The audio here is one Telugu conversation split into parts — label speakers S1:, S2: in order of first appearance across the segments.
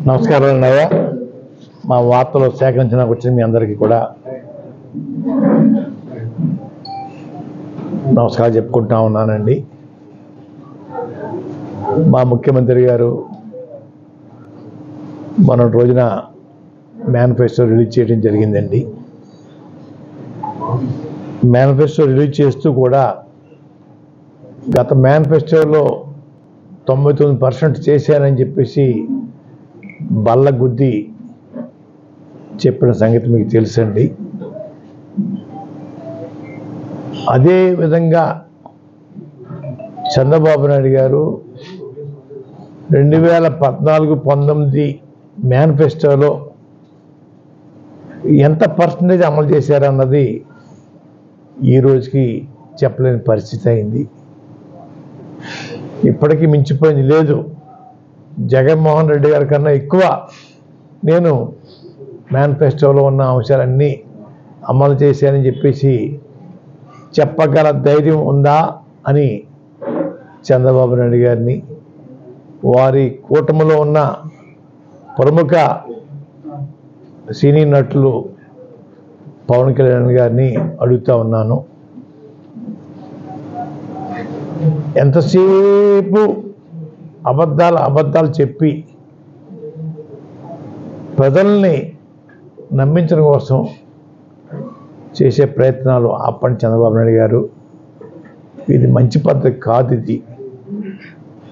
S1: నమస్కారం అన్నయ్య. మా వార్తలు సేకరించడానికి వచ్చిన మీ అందరికీ కూడా నమస్కారం చెప్పుకుంటా ఉన్నానండి. మా ముఖ్యమంత్రి గారు మన రోజున మేనిఫెస్టో రిలీజ్ చేయడం జరిగిందండి. మేనిఫెస్టో రిలీజ్ చేస్తూ కూడా గత మేనిఫెస్టోలో 99% చేశానని చెప్పేసి బల్ల గుద్ది చెప్పిన సంగతి మీకు తెలుసండి. అదే విధంగా చంద్రబాబు నాయుడు గారు 2014-19 మేనిఫెస్టోలో ఎంత పర్సంటేజ్ అమలు చేశారన్నది ఈ రోజుకి చెప్పలేని పరిస్థితి అయింది. ఇప్పటికీ మించిపోయింది లేదు. జగన్మోహన్ రెడ్డి గారి కన్నా ఎక్కువ నేను మేనిఫెస్టోలో ఉన్న అంశాలన్నీ అమలు చేశానని చెప్పేసి చెప్పగల ధైర్యం ఉందా అని చంద్రబాబు నాయుడు గారిని, వారి కూటమిలో ఉన్న ప్రముఖ సినీ నటులు పవన్ కళ్యాణ్ గారిని అడుగుతా ఉన్నాను. ఎంతసేపు అబద్ధాలు చెప్పి ప్రజల్ని నమ్మించడం కోసం చేసే ప్రయత్నాలు ఆపండి చంద్రబాబు నాయుడు గారు. ఇది మంచి పద్ధతి కాదు. ఇది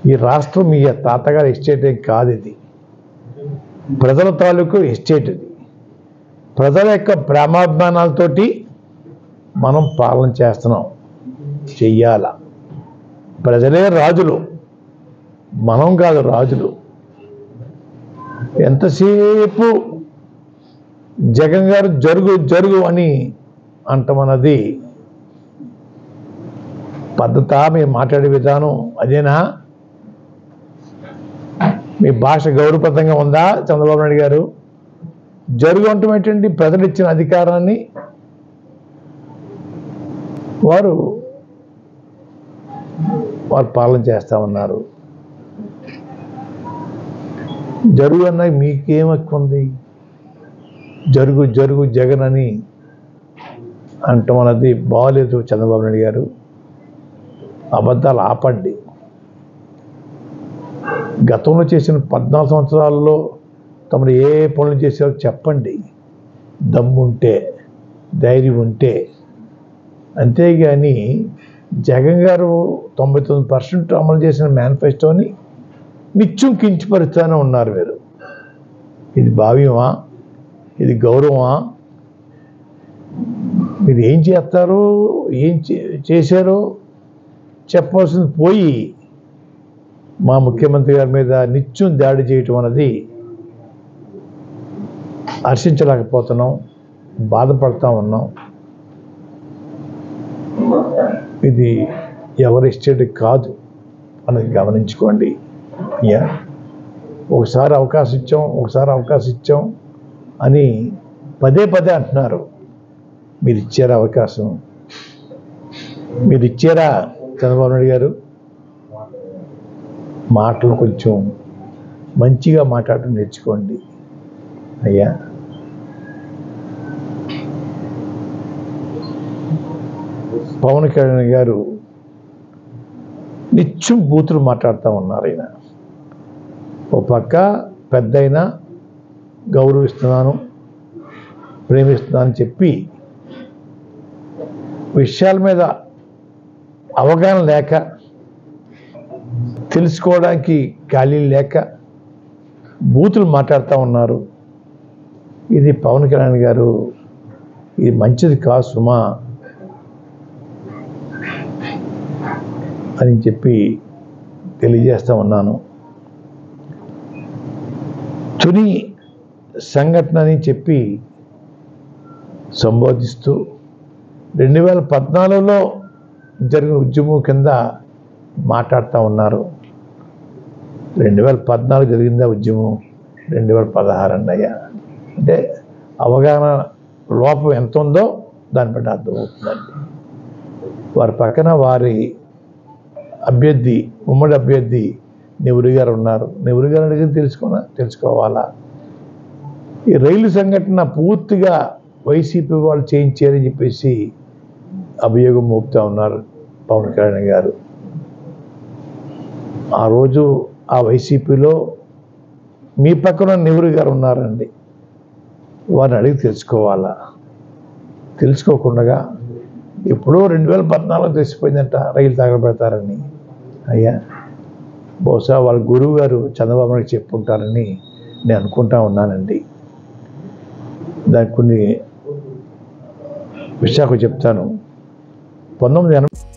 S1: ఈ రాష్ట్రం మీ తాతగారి ఎస్టేట్ ఏం కాదు. ఇది ప్రజల తాలూకు ఎస్టేట్. ఇది ప్రజల యొక్క ప్రేమాభిమానాలతోటి మనం పాలన చేస్తున్నాం. చెయ్యాల. ప్రజలే రాజులు, మనం కాదు రాజులు. ఎంతసేపు జగన్ గారు జరుగు అని అంటామన్నది పద్ధత? మీరు మాట్లాడే విధానం అదేనా? మీ భాష గౌరవప్రదంగా ఉందా చంద్రబాబు నాయుడు గారు? జరుగు అంటాం ఏంటండి? ప్రజలు ఇచ్చిన అధికారాన్ని వారు పాలన చేస్తా ఉన్నారు. జరుగు అన్నది మీకేం ఎక్కువ ఉంది? జరుగు జగన్ అని అంటాం అన్నది బాగలేదు చంద్రబాబు నాయుడు గారు. అబద్ధాలు ఆపండి. గతంలో చేసిన 14 సంవత్సరాల్లో తమరు ఏ పనులు చేసారో చెప్పండి, దమ్ముంటే, ధైర్యం ఉంటే. అంతేగాని జగన్ గారు 99% అమలు చేసిన మేనిఫెస్టోని నిత్యం కించపరుస్తూనే ఉన్నారు మీరు. ఇది భావ్యమా? ఇది గౌరవమా? మీరు ఏం చేస్తారో ఏం చేశారో చెప్పవలసింది పోయి మా ముఖ్యమంత్రి గారి మీద నిత్యం దాడి చేయటం అన్నది హర్షించలేకపోతున్నాం, బాధపడతా ఉన్నాం. ఇది ఎవరి ఎస్టేట్ కాదు అనేది గమనించుకోండి. ఒకసారి అవకాశం ఇచ్చాం అని పదే అంటున్నారు. మీరు ఇచ్చారా అవకాశం? మీరు ఇచ్చారా చంద్రబాబు నాయుడు గారు? మాటలు కొంచెం మంచిగా మాట్లాడటం నేర్చుకోండి అయ్యా. పవన్ కళ్యాణ్ గారు నిత్యం బూతులు మాట్లాడుతూ ఉన్నారు. ఆయన ఓ పక్క పెద్ద అయినా గౌరవిస్తున్నాను, ప్రేమిస్తున్నాను అని చెప్పి విషయాల మీద అవగాహన లేక, తెలుసుకోవడానికి ఖాళీ లేక బూతులు మాట్లాడుతూ ఉన్నారు. ఇది పవన్ కళ్యాణ్ గారు, ఇది మంచిది కాదు సుమా అని చెప్పి తెలియజేస్తూ ఉన్నాను. తుని సంఘటనని చెప్పి సంబోధిస్తూ 2014లో జరిగిన ఉద్యమం కింద మాట్లాడుతూ ఉన్నారు. 2014 జరిగిందా ఉద్యమం? 2016 అన్నయ్య. అంటే అవగాహన లోపం ఎంత ఉందో దాన్ని బట్టి అర్థమవుతుందండి. వారి పక్కన వారి అభ్యర్థి, ఉమ్మడి అభ్యర్థి నెహ్రూ గారు ఉన్నారు. నెహ్రూ గారు అడిగి తెలుసుకోవాలా? ఈ రైలు సంఘటన పూర్తిగా వైసీపీ వాళ్ళు చేయించారని చెప్పేసి అభియోగం మోపుతా ఉన్నారు పవన్ కళ్యాణ్ గారు. ఆ రోజు ఆ వైసీపీలో మీ పక్కన నెహ్రూ గారు ఉన్నారండి. వారిని అడిగి తెలుసుకోవాలా? తెలుసుకోకుండా ఎప్పుడో 2014 తెలిసిపోయిందంట రైలు తగలబెడతారని. అయ్యా, బహుశా వాళ్ళ గురువు గారు చంద్రబాబు నాయుడు చెప్పుంటారని నేను అనుకుంటా ఉన్నానండి. దానికి కొన్ని విషయాలు చెప్తాను. 1980